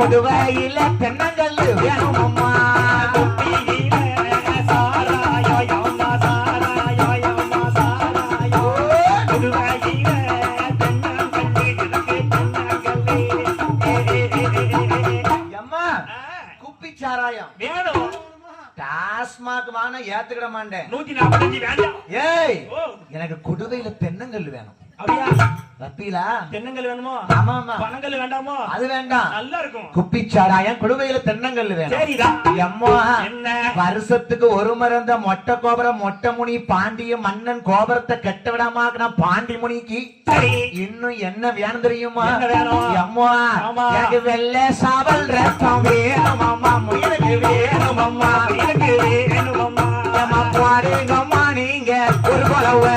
கொடுவையில தென்னங்கல் வேணும் அம்மா சாராயம் வேணும் டாஸ்மாக் வாங்க ஏத்துக்கிட மாட்டேன் 145 வேண்டாம் ஏய் எனக்கு குடுவையில தென்னங்கல் வேணும் அப்படியா வப்பீலா தென்னங்கல் வேணுமோ ஆமா ஆமா பனங்கல் வேண்டாமோ அது வேண்டாம் நல்லா இருக்கும் குப்பிச்சாராயம் குடுவையில தென்னங்கல் வேணும் சரிடா அம்மா என்ன வருஷத்துக்கு ஒரு மரந்த மொட்டை கோபுரம் மொட்டை முனி பாண்டிய மன்னன் கோபுரத்தை கட்ட விடாம பாண்டி முனிக்கு இன்னும் என்ன வேணும் தெரியுமா அம்மா எனக்கு வெள்ளை சாவல் ரத்தம் வேணும் அம்மா முயலுக்கு வேணும் அம்மா முயலுக்கு வேணும் அம்மா பாருங்கம்மா நீங்க ஒரு கொலவை